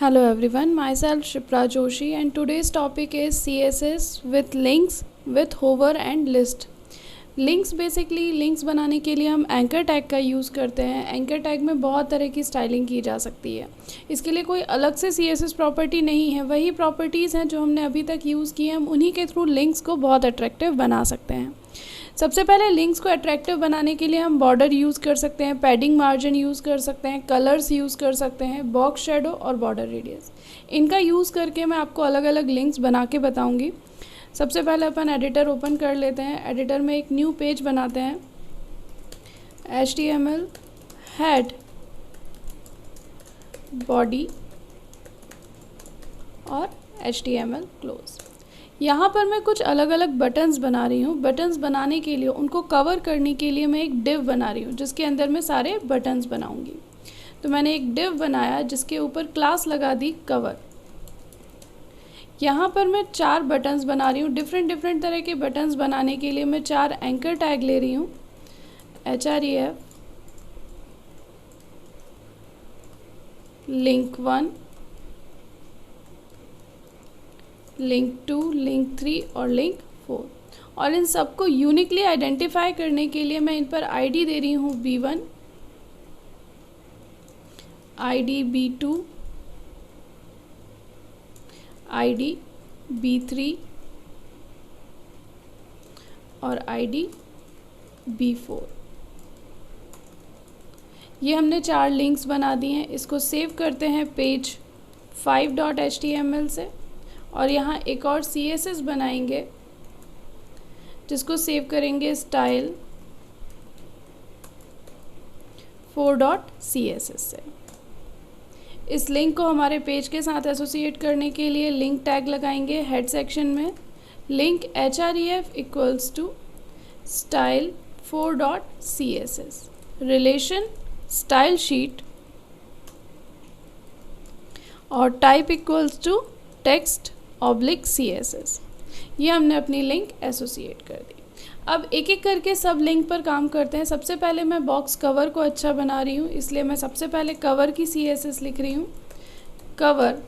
Hello everyone, myself Shipra Joshi and today's topic is CSS with links with hover and list. Links basically links बनाने के लिए हम anchor tag का use करते हैं। Anchor tag में बहुत तरह की स्टाइलिंग की जा सकती है। इसके लिए कोई अलग से CSS प्रॉपर्टी नहीं है, वही प्रॉपर्टीज़ हैं जो हमने अभी तक यूज़ की हैं। हम उन्हीं के थ्रू लिंक्स को बहुत अट्रैक्टिव बना सकते हैं। सबसे पहले लिंक्स को अट्रैक्टिव बनाने के लिए हम बॉर्डर यूज़ कर सकते हैं, पैडिंग मार्जिन यूज़ कर सकते हैं, कलर्स यूज़ कर सकते हैं, बॉक्स शेडो और बॉर्डर रेडियस। इनका यूज़ करके मैं आपको अलग अलग लिंक्स बना के बताऊँगी। सबसे पहले अपन एडिटर ओपन कर लेते हैं। एडिटर में एक न्यू पेज बनाते हैं। HTML हेड बॉडी और HTML क्लोज। यहाँ पर मैं कुछ अलग अलग बटन्स बना रही हूँ। बटन्स बनाने के लिए उनको कवर करने के लिए मैं एक डिव बना रही हूँ जिसके अंदर मैं सारे बटन्स बनाऊँगी। तो मैंने एक डिव बनाया जिसके ऊपर क्लास लगा दी कवर। यहाँ पर मैं 4 बटन्स बना रही हूँ। डिफरेंट तरह के बटन्स बनाने के लिए मैं 4 एंकर टैग ले रही हूँ। href लिंक 1, लिंक 2, लिंक 3 और लिंक 4। और इन सबको यूनिकली आइडेंटिफाई करने के लिए मैं इन पर आईडी दे रही हूँ B1, ID B2, ID B3 और आईडी B4। ये हमने 4 लिंक्स बना दी हैं। इसको सेव करते हैं पेज 5.html से और यहाँ एक और CSS बनाएंगे जिसको सेव करेंगे स्टाइल 4.css से। इस लिंक को हमारे पेज के साथ एसोसिएट करने के लिए लिंक टैग लगाएंगे हेड सेक्शन में। Link href equals to style 4.css relation style sheet और type equals to text oblique CSS। ये हमने अपनी लिंक एसोसिएट कर दी। अब एक एक करके सब लिंक पर काम करते हैं। सबसे पहले मैं बॉक्स कवर को अच्छा बना रही हूँ, इसलिए मैं सबसे पहले कवर की CSS लिख रही हूँ। कवर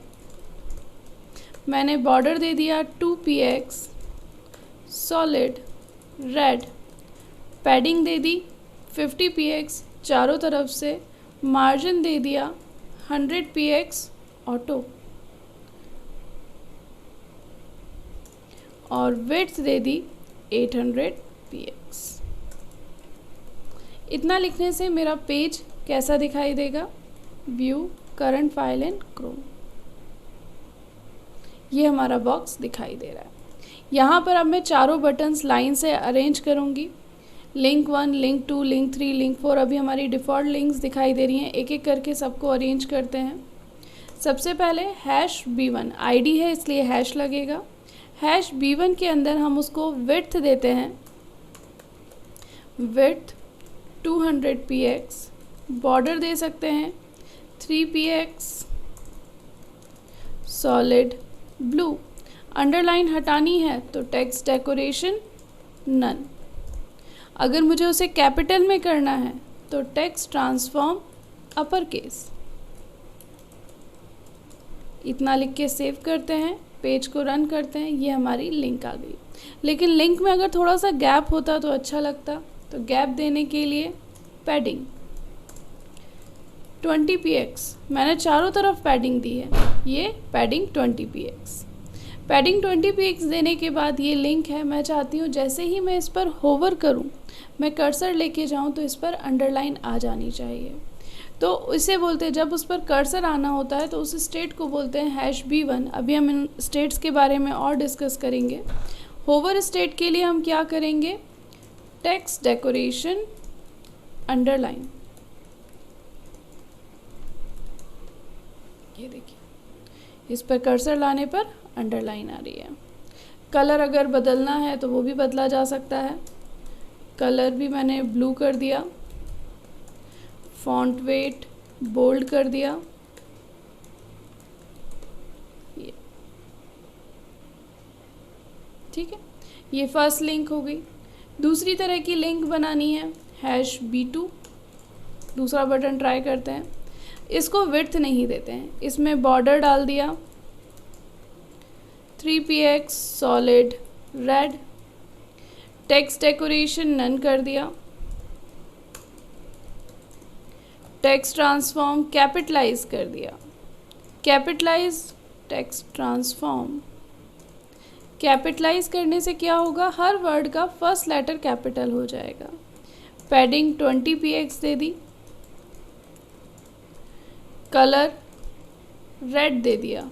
मैंने बॉर्डर दे दिया 2px सॉलिड रेड, पैडिंग दे दी 50px चारों तरफ से, मार्जिन दे दिया 100px ऑटो और विड्थ दे दी 800px। इतना लिखने से मेरा पेज कैसा दिखाई देगा? View current file in Chrome. ये हमारा बॉक्स दिखाई दे रहा है। यहाँ पर अब मैं चारों बटन्स लाइन से अरेंज करूँगी। लिंक 1, लिंक 2, लिंक 3, लिंक 4 अभी हमारी डिफ़ॉल्ट लिंक्स दिखाई दे रही हैं। एक एक करके सबको अरेंज करते हैं। सबसे पहले #B1 आईडी है इसलिए हैश लगेगा। #B1 के अंदर हम उसको विड्थ देते हैं, विड्थ 200px, बॉर्डर दे सकते हैं 3px सॉलिड ब्लू। अंडरलाइन हटानी है तो टेक्स्ट डेकोरेशन नन। अगर मुझे उसे कैपिटल में करना है तो टेक्स्ट ट्रांसफॉर्म अपर केस। इतना लिख के सेव करते हैं, पेज को रन करते हैं। ये हमारी लिंक आ गई। लेकिन लिंक में अगर थोड़ा सा गैप होता तो अच्छा लगता। तो गैप देने के लिए पैडिंग 20px मैंने चारों तरफ पैडिंग दी है। ये पैडिंग 20px। पैडिंग 20px देने के बाद ये लिंक है। मैं चाहती हूँ जैसे ही मैं इस पर होवर करूँ, मैं कर्सर लेके जाऊँ तो इस पर अंडरलाइन आ जानी चाहिए। तो इसे बोलते हैं, जब उस पर कर्सर आना होता है तो उस स्टेट को बोलते हैं #B1। अभी हम इन स्टेट्स के बारे में और डिस्कस करेंगे। होवर स्टेट के लिए हम क्या करेंगे? Text decoration underline. ये देखिए, इस पर कर्सर लाने पर अंडरलाइन आ रही है। कलर अगर बदलना है तो वो भी बदला जा सकता है। कलर भी मैंने ब्लू कर दिया, फॉन्ट वेट बोल्ड कर दिया। ये ठीक है, ये फर्स्ट लिंक हो गई। दूसरी तरह की लिंक बनानी है #B2। दूसरा बटन ट्राई करते हैं। इसको विड्थ नहीं देते हैं, इसमें बॉर्डर डाल दिया 3px solid red, text decoration none कर दिया, टेक्स्ट ट्रांसफॉर्म कैपिटलाइज कर दिया, कैपिटलाइज टेक्स्ट ट्रांसफॉर्म। कैपिटलाइज करने से क्या होगा, हर वर्ड का फर्स्ट लेटर कैपिटल हो जाएगा। पैडिंग 20px दे दी, कलर रेड दे दिया।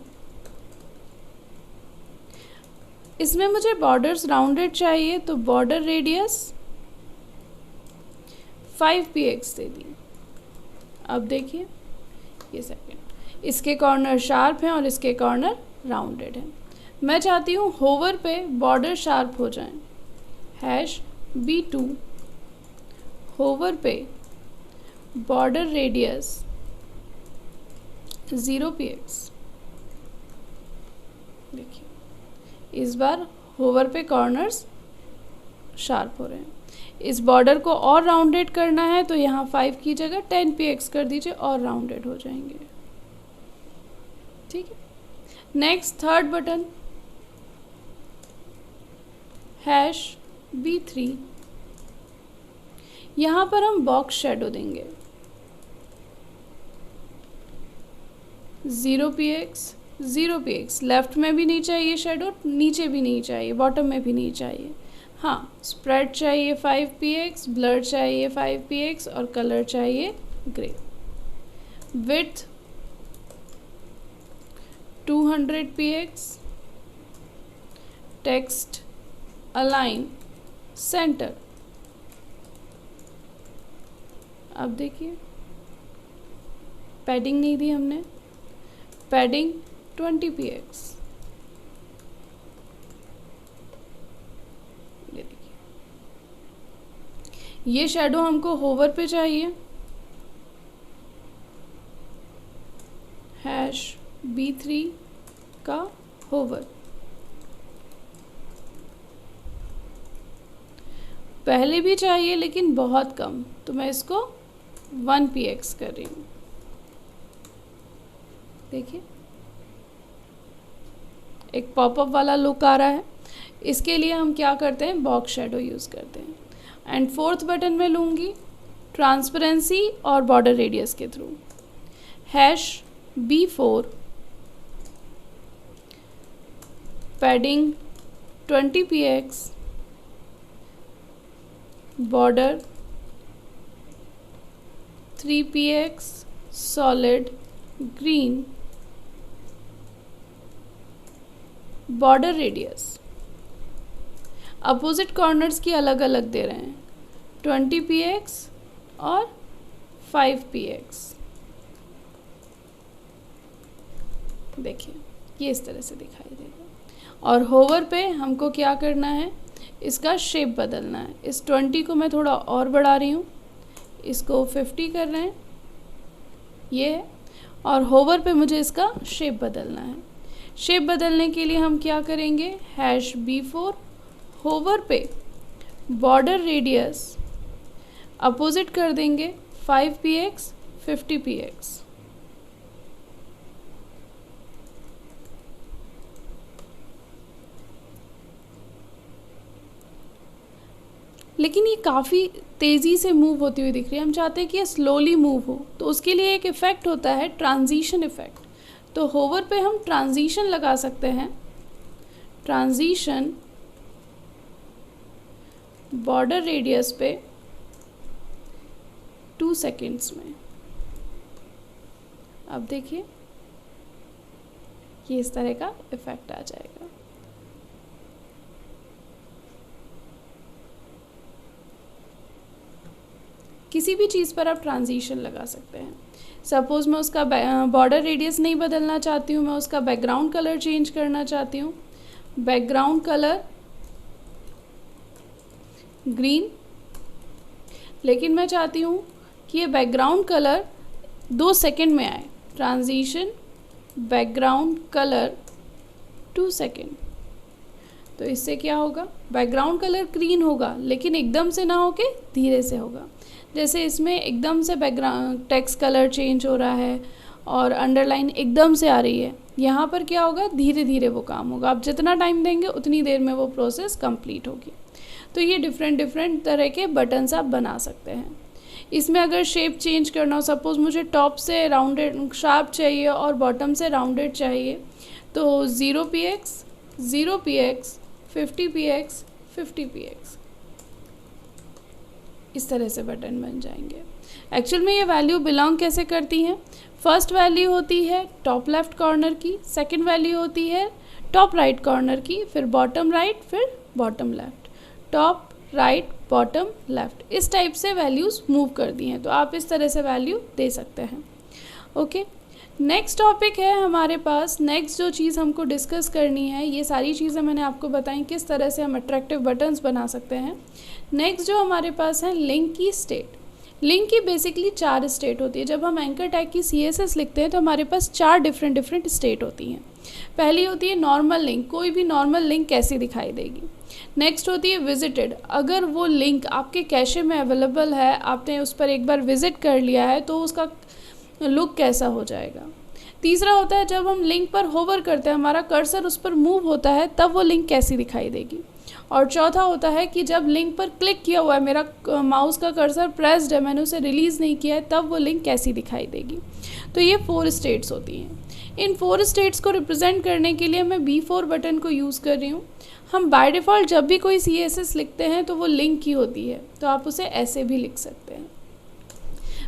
इसमें मुझे बॉर्डर्स राउंडेड चाहिए तो बॉर्डर रेडियस 5px दे दी। अब देखिए ये सेकंड, इसके कॉर्नर शार्प हैं और इसके कॉर्नर राउंडेड हैं। मैं चाहती हूँ होवर पे बॉर्डर शार्प हो जाएं, #B2 होवर पे बॉर्डर रेडियस 0px। देखिए इस बार होवर पे कॉर्नर्स शार्प हो रहे हैं। इस बॉर्डर को और राउंडेड करना है तो यहाँ 5 की जगह 10px कर दीजिए और राउंडेड हो जाएंगे। ठीक है, नेक्स्ट थर्ड बटन #B3। यहाँ पर हम बॉक्स शेडो देंगे 0px। लेफ्ट में भी नहीं चाहिए शेडो, नीचे भी नहीं चाहिए, बॉटम में भी नहीं चाहिए। हाँ, स्प्रेड चाहिए 5px, ब्लर चाहिए 5px और कलर चाहिए grey. Width 200px, text align centre. अब देखिए पैडिंग नहीं दी हमने, पैडिंग 20px। ये देखिए, ये शेडो हमको होवर पे चाहिए, #B3 का होवर। पहले भी चाहिए लेकिन बहुत कम, तो मैं इसको 1px कर रही हूँ। देखिए एक पॉपअप वाला लुक आ रहा है। इसके लिए हम क्या करते हैं, बॉक्स शेडो यूज़ करते हैं। एंड फोर्थ बटन में लूँगी ट्रांसपेरेंसी और बॉर्डर रेडियस के through, #B4 padding 20px, border 3px solid green, border radius opposite corners की अलग अलग दे रहे हैं, 20px और 5px। देखिए ये इस तरह से दिखाई देगा। और होवर पे हमको क्या करना है, इसका शेप बदलना है। इस 20 को मैं थोड़ा और बढ़ा रही हूँ, इसको 50 कर रहे हैं, ये है। और होवर पे मुझे इसका शेप बदलना है। शेप बदलने के लिए हम क्या करेंगे, #B4 होवर पे बॉर्डर रेडियस अपोजिट कर देंगे 5px 50px। लेकिन ये काफ़ी तेज़ी से मूव होती हुई दिख रही है, हम चाहते हैं कि ये स्लोली मूव हो, तो उसके लिए एक इफ़ेक्ट होता है ट्रांजिशन इफ़ेक्ट। तो होवर पे हम ट्रांजिशन लगा सकते हैं, ट्रांजिशन बॉर्डर रेडियस पे 2 सेकेंड्स में। अब देखिए ये इस तरह का इफ़ेक्ट आ जाएगा। किसी भी चीज़ पर आप ट्रांजिशन लगा सकते हैं। सपोज़ मैं उसका बॉर्डर रेडियस नहीं बदलना चाहती हूँ, मैं उसका बैकग्राउंड कलर चेंज करना चाहती हूँ, बैकग्राउंड कलर ग्रीन, लेकिन मैं चाहती हूँ कि ये बैकग्राउंड कलर 2 सेकेंड में आए, ट्रांजिशन बैकग्राउंड कलर 2 सेकेंड। तो इससे क्या होगा, बैकग्राउंड कलर ग्रीन होगा लेकिन एकदम से ना होके धीरे से होगा। जैसे इसमें एकदम से बैकग्राउंड टेक्स्ट कलर चेंज हो रहा है और अंडरलाइन एकदम से आ रही है, यहाँ पर क्या होगा, धीरे धीरे वो काम होगा। आप जितना टाइम देंगे उतनी देर में वो प्रोसेस कंप्लीट होगी। तो ये डिफरेंट तरह के बटन्स आप बना सकते हैं। इसमें अगर शेप चेंज करना हो, सपोज़ मुझे टॉप से राउंडेड शार्प चाहिए और बॉटम से राउंडेड चाहिए, तो 0px 0px 50px 50px इस तरह से बटन बन जाएंगे। एक्चुअल में ये वैल्यू बिलोंग कैसे करती हैं, फर्स्ट वैल्यू होती है टॉप लेफ़्ट कॉर्नर की, सेकंड वैल्यू होती है टॉप राइट कॉर्नर की, फिर बॉटम राइट, फिर bottom left, top right bottom left, इस टाइप से वैल्यूज़ मूव कर दी हैं। तो आप इस तरह से वैल्यू दे सकते हैं। ओके, नेक्स्ट टॉपिक है हमारे पास। नेक्स्ट जो चीज़ हमको डिस्कस करनी है, ये सारी चीज़ें मैंने आपको बताई किस तरह से हम अट्रैक्टिव बटन्स बना सकते हैं। नेक्स्ट जो हमारे पास है लिंक की स्टेट। लिंक की बेसिकली 4 स्टेट होती है। जब हम एंकर टैग की CSS लिखते हैं तो हमारे पास 4 डिफरेंट स्टेट होती हैं। पहली होती है नॉर्मल लिंक, कोई भी नॉर्मल लिंक कैसी दिखाई देगी। नेक्स्ट होती है विजिटेड, अगर वो लिंक आपके कैशे में अवेलेबल है, आपने उस पर एक बार विजिट कर लिया है तो उसका लुक कैसा हो जाएगा। तीसरा होता है जब हम लिंक पर होवर करते हैं, हमारा कर्सर उस पर मूव होता है, तब वो लिंक कैसी दिखाई देगी। और चौथा होता है कि जब लिंक पर क्लिक किया हुआ है, मेरा माउस का कर्सर प्रेस्ड है, मैंने उसे रिलीज़ नहीं किया है, तब वो लिंक कैसी दिखाई देगी। तो ये 4 स्टेट्स होती हैं। इन 4 स्टेट्स को रिप्रेजेंट करने के लिए मैं B4 बटन को यूज़ कर रही हूँ। हम बाय डिफ़ॉल्ट जब भी कोई CSS लिखते हैं तो वो लिंक की होती है, तो आप उसे ऐसे भी लिख सकते हैं।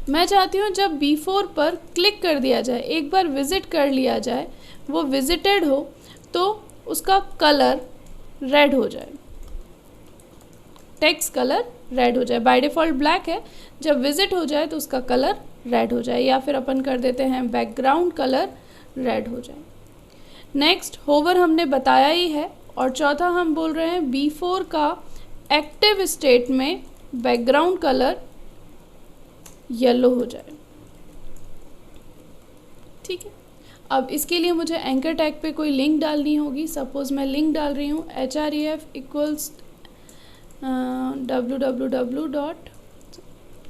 मैं चाहती हूँ जब B4 पर क्लिक कर दिया जाए, एक बार विज़िट कर लिया जाए, वो विजिटेड हो, तो उसका कलर रेड हो जाए, टेक्स्ट कलर रेड हो जाए। बाय डिफ़ॉल्ट ब्लैक है, जब विजिट हो जाए तो उसका कलर रेड हो जाए, या फिर अपन कर देते हैं बैकग्राउंड कलर रेड हो जाए। नेक्स्ट होवर हमने बताया ही है। और चौथा हम बोल रहे हैं B4 का एक्टिव स्टेट में बैकग्राउंड कलर येलो हो जाए। ठीक है, अब इसके लिए मुझे एंकर टैग पे कोई लिंक डालनी होगी। सपोज़ मैं लिंक डाल रही हूँ href =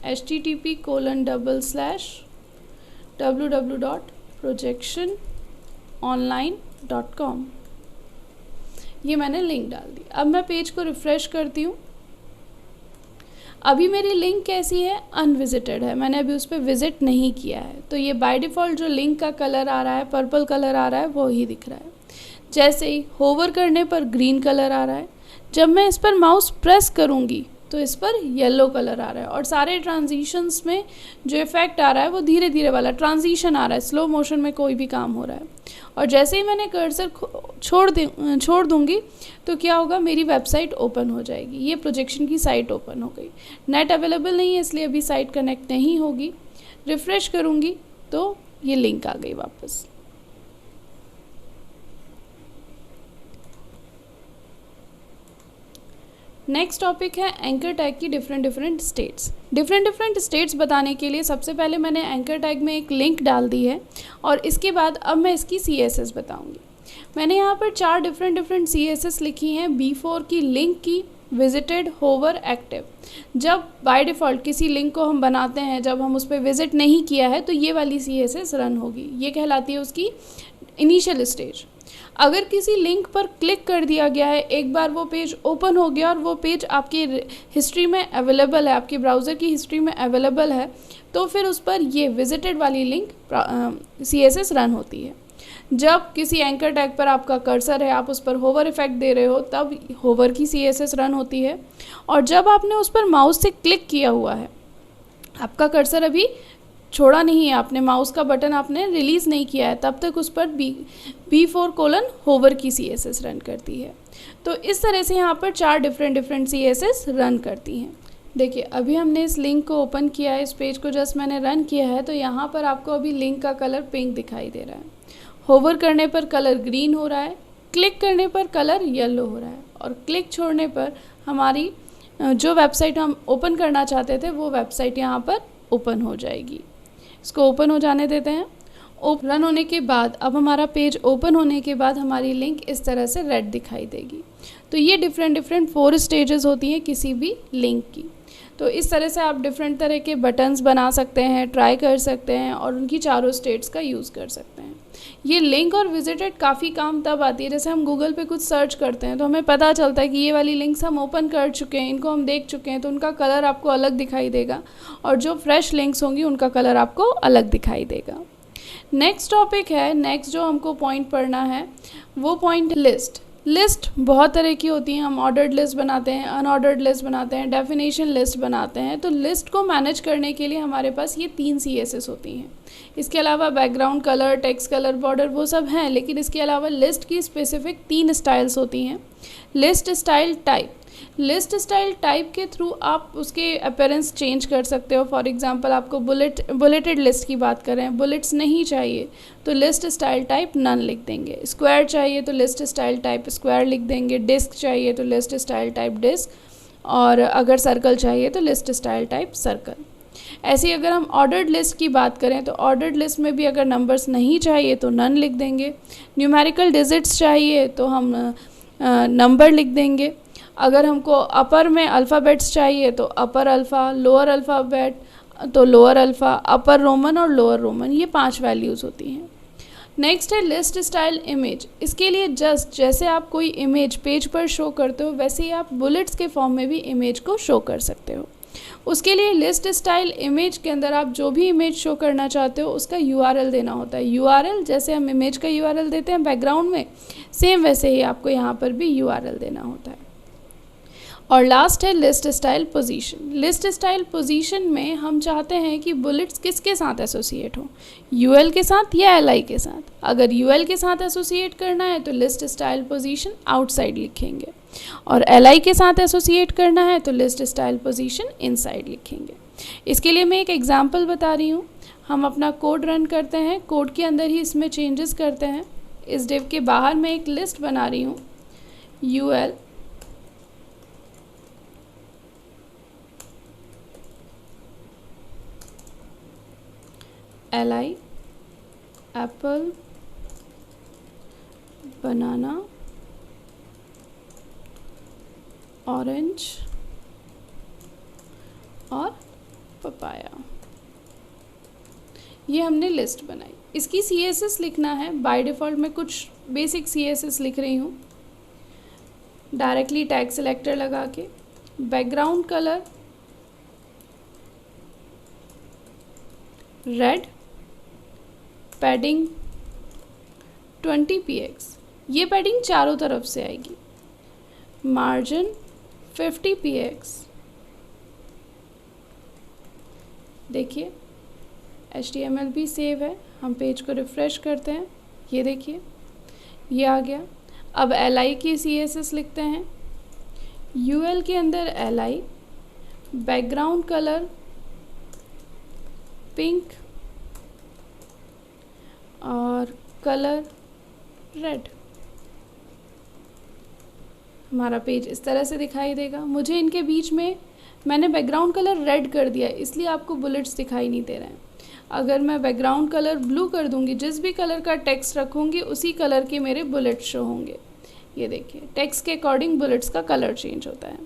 http://www.projectiononline.com, ये मैंने लिंक डाल दी। अब मैं पेज को रिफ़्रेश करती हूँ। अभी मेरी लिंक कैसी है, अनविजिटेड है, मैंने अभी उस पर विज़िट नहीं किया है, तो ये बाय डिफ़ॉल्ट जो लिंक का कलर आ रहा है, पर्पल कलर आ रहा है, वो ही दिख रहा है। जैसे ही होवर करने पर ग्रीन कलर आ रहा है, जब मैं इस पर माउस प्रेस करूँगी तो इस पर येलो कलर आ रहा है। और सारे ट्रांजिशंस में जो इफ़ेक्ट आ रहा है वो धीरे धीरे वाला ट्रांजिशन आ रहा है, स्लो मोशन में कोई भी काम हो रहा है। और जैसे ही मैंने कर्सर छोड़ दूँगी तो क्या होगा, मेरी वेबसाइट ओपन हो जाएगी। ये प्रोजेक्शन की साइट ओपन हो गई। नेट अवेलेबल नहीं है इसलिए अभी साइट कनेक्ट नहीं होगी। रिफ़्रेश करूँगी तो ये लिंक आ गई वापस। नेक्स्ट टॉपिक है एंकर टैग की डिफरेंट स्टेट्स बताने के लिए सबसे पहले मैंने एंकर टैग में एक लिंक डाल दी है, और इसके बाद अब मैं इसकी CSS बताऊंगी। मैंने यहाँ पर 4 डिफरेंट CSS लिखी हैं। B4 की, लिंक की, विजिटेड, होवर, एक्टिव। जब बाय डिफ़ॉल्ट किसी लिंक को हम बनाते हैं, जब हम उस पर विजिट नहीं किया है, तो ये वाली CSS रन होगी। ये कहलाती है उसकी इनिशियल स्टेज। अगर किसी लिंक पर क्लिक कर दिया गया है, एक बार वो पेज ओपन हो गया और वो पेज आपकी हिस्ट्री में अवेलेबल है, आपकी ब्राउज़र की हिस्ट्री में अवेलेबल है, तो फिर उस पर ये विजिटेड वाली लिंक CSS रन होती है। जब किसी एंकर टैग पर आपका कर्सर है, आप उस पर होवर इफेक्ट दे रहे हो, तब होवर की CSS रन होती है। और जब आपने उस पर माउस से क्लिक किया हुआ है, आपका कर्सर अभी छोड़ा नहीं है, आपने माउस का बटन आपने रिलीज़ नहीं किया है, तब तक उस पर B4 होवर की CSS रन करती है। तो इस तरह से यहाँ पर 4 डिफरेंट CSS रन करती हैं। देखिए, अभी हमने इस लिंक को ओपन किया है, इस पेज को जस्ट मैंने रन किया है, तो यहाँ पर आपको अभी लिंक का कलर पिंक दिखाई दे रहा है। होवर करने पर कलर ग्रीन हो रहा है, क्लिक करने पर कलर येलो हो रहा है, और क्लिक छोड़ने पर हमारी जो वेबसाइट हम ओपन करना चाहते थे वो वेबसाइट यहाँ पर ओपन हो जाएगी। इसको ओपन हो जाने देते हैं। रन होने के बाद अब हमारा पेज ओपन होने के बाद हमारी लिंक इस तरह से रेड दिखाई देगी। तो ये डिफरेंट डिफरेंट 4 स्टेजेस होती हैं किसी भी लिंक की। तो इस तरह से आप डिफरेंट तरह के बटन्स बना सकते हैं, ट्राई कर सकते हैं और उनकी चारों स्टेट्स का यूज़ कर सकते हैं। ये लिंक और विजिटेड काफ़ी काम तब आती है जैसे हम गूगल पे कुछ सर्च करते हैं तो हमें पता चलता है कि ये वाली लिंक्स हम ओपन कर चुके हैं, इनको हम देख चुके हैं, तो उनका कलर आपको अलग दिखाई देगा और जो फ्रेश लिंक्स होंगी उनका कलर आपको अलग दिखाई देगा। नेक्स्ट टॉपिक है, नेक्स्ट जो हमको पॉइंट पढ़ना है वो पॉइंट लिस्ट। लिस्ट बहुत तरह की होती हैं, हम ऑर्डर्ड लिस्ट बनाते हैं, अनऑर्डर्ड लिस्ट बनाते हैं, डेफिनेशन लिस्ट बनाते हैं। तो लिस्ट को मैनेज करने के लिए हमारे पास ये 3 CSS होती हैं। इसके अलावा background colour, text colour, border वो सब हैं, लेकिन इसके अलावा लिस्ट की स्पेसिफिक 3 स्टाइल्स होती हैं। List style type, list style type के थ्रू आप उसके अपीयरेंस चेंज कर सकते हो। फॉर एग्जांपल आपको बुलेटेड लिस्ट की बात करें, बुलेट्स नहीं चाहिए तो लिस्ट स्टाइल टाइप नन लिख देंगे। स्क्वायर चाहिए तो लिस्ट स्टाइल टाइप स्क्वायर लिख देंगे। डिस्क चाहिए तो लिस्ट स्टाइल टाइप डिस्क, और अगर सर्कल चाहिए तो लिस्ट स्टाइल टाइप सर्कल। ऐसे ही अगर हम ऑर्डर्ड लिस्ट की बात करें तो ऑर्डर्ड लिस्ट में भी अगर नंबर्स नहीं चाहिए तो नन लिख देंगे। न्यूमेरिकल डिजिट्स चाहिए तो हम नंबर लिख देंगे। अगर हमको अपर में अल्फ़ाबेट्स चाहिए तो अपर अल्फ़ा, लोअर अल्फ़ाबेट तो लोअर अल्फ़ा, अपर रोमन और लोअर रोमन, ये 5 वैल्यूज़ होती हैं। नेक्स्ट है लिस्ट स्टाइल इमेज। इसके लिए जस्ट जैसे आप कोई इमेज पेज पर शो करते हो वैसे ही आप बुलेट्स के फॉर्म में भी इमेज को शो कर सकते हो। उसके लिए लिस्ट स्टाइल इमेज के अंदर आप जो भी इमेज शो करना चाहते हो उसका URL देना होता है। URL जैसे हम इमेज का URL देते हैं बैकग्राउंड में, सेम वैसे ही आपको यहाँ पर भी URL देना होता है। और लास्ट है list style position. List style position में हम चाहते हैं कि बुलेट्स किसके साथ एसोसिएट हो, UL के साथ या LI के साथ। अगर UL के साथ एसोसिएट करना है तो लिस्ट स्टाइल पोजीशन आउटसाइड लिखेंगे, और LI के साथ एसोसिएट करना है तो लिस्ट स्टाइल पोजीशन इनसाइड लिखेंगे। इसके लिए मैं एक एग्जांपल बता रही हूँ। हम अपना कोड रन करते हैं, कोड के अंदर ही इसमें चेंजेस करते हैं। इस डिव के बाहर मैं एक लिस्ट बना रही हूँ, UL LI एप्पल, बनाना, ऑरेंज और पपाया, ये हमने लिस्ट बनाई। इसकी CSS लिखना है। बाय डिफ़ॉल्ट मैं कुछ बेसिक CSS लिख रही हूँ। डायरेक्टली टैग सिलेक्टर लगा के background colour red, padding 20 px, ये पैडिंग चारों तरफ से आएगी। Margin 50 px। देखिए HTML भी सेव है। हम पेज को रिफ़्रेश करते हैं, ये देखिए ये आ गया। अब LI की CSS लिखते हैं। UL के अंदर LI, बैकग्राउंड कलर पिंक और कलर रेड। हमारा पेज इस तरह से दिखाई देगा। मुझे इनके बीच में मैंने बैकग्राउंड कलर रेड कर दिया इसलिए आपको बुलेट्स दिखाई नहीं दे रहे हैं। अगर मैं बैकग्राउंड कलर ब्लू कर दूंगी, जिस भी कलर का टेक्स्ट रखूंगी उसी कलर के मेरे बुलेट्स शो होंगे। ये देखिए टेक्स्ट के अकॉर्डिंग बुलेट्स का कलर चेंज होता है।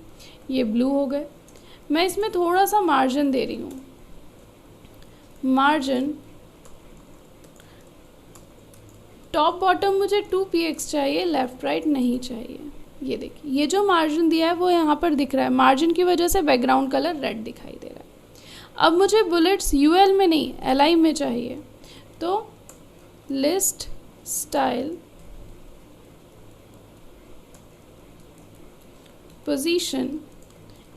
ये ब्लू हो गए। मैं इसमें थोड़ा सा मार्जिन दे रही हूँ। मार्जिन टॉप बॉटम मुझे 2 px चाहिए, लेफ़्ट राइट नहीं चाहिए। ये देखिए ये जो मार्जिन दिया है वो यहाँ पर दिख रहा है। मार्जिन की वजह से बैकग्राउंड कलर रेड दिखाई दे रहा है। अब मुझे बुलेट्स UL में नहीं LI में चाहिए, तो list style position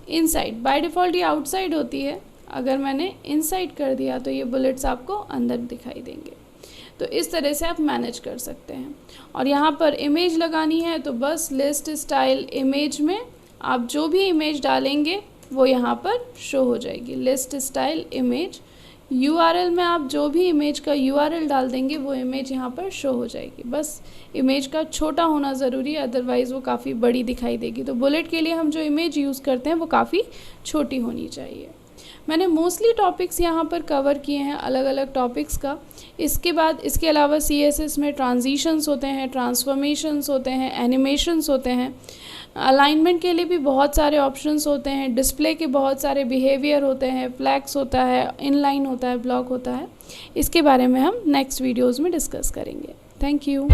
inside. By default ये आउटसाइड होती है, अगर मैंने इनसाइड कर दिया तो ये बुलेट्स आपको अंदर दिखाई देंगे। तो इस तरह से आप मैनेज कर सकते हैं। और यहाँ पर इमेज लगानी है तो बस लिस्ट स्टाइल इमेज में आप जो भी इमेज डालेंगे वो यहाँ पर शो हो जाएगी। लिस्ट स्टाइल इमेज, URL में आप जो भी इमेज का URL डाल देंगे वो इमेज यहाँ पर शो हो जाएगी। बस इमेज का छोटा होना ज़रूरी है, अदरवाइज़ वो काफ़ी बड़ी दिखाई देगी। तो बुलेट के लिए हम जो इमेज यूज़ करते हैं वो काफ़ी छोटी होनी चाहिए। मैंने मोस्टली टॉपिक्स यहाँ पर कवर किए हैं अलग अलग टॉपिक्स का। इसके बाद इसके अलावा CSS में ट्रांजिशंस होते हैं, ट्रांसफॉर्मेशंस होते हैं, एनिमेशंस होते हैं, अलाइनमेंट के लिए भी बहुत सारे ऑप्शंस होते हैं, डिस्प्ले के बहुत सारे बिहेवियर होते हैं, फ्लैक्स होता है, इनलाइन होता है, ब्लॉक होता है। इसके बारे में हम नेक्स्ट वीडियोज़ में डिस्कस करेंगे। Thank you.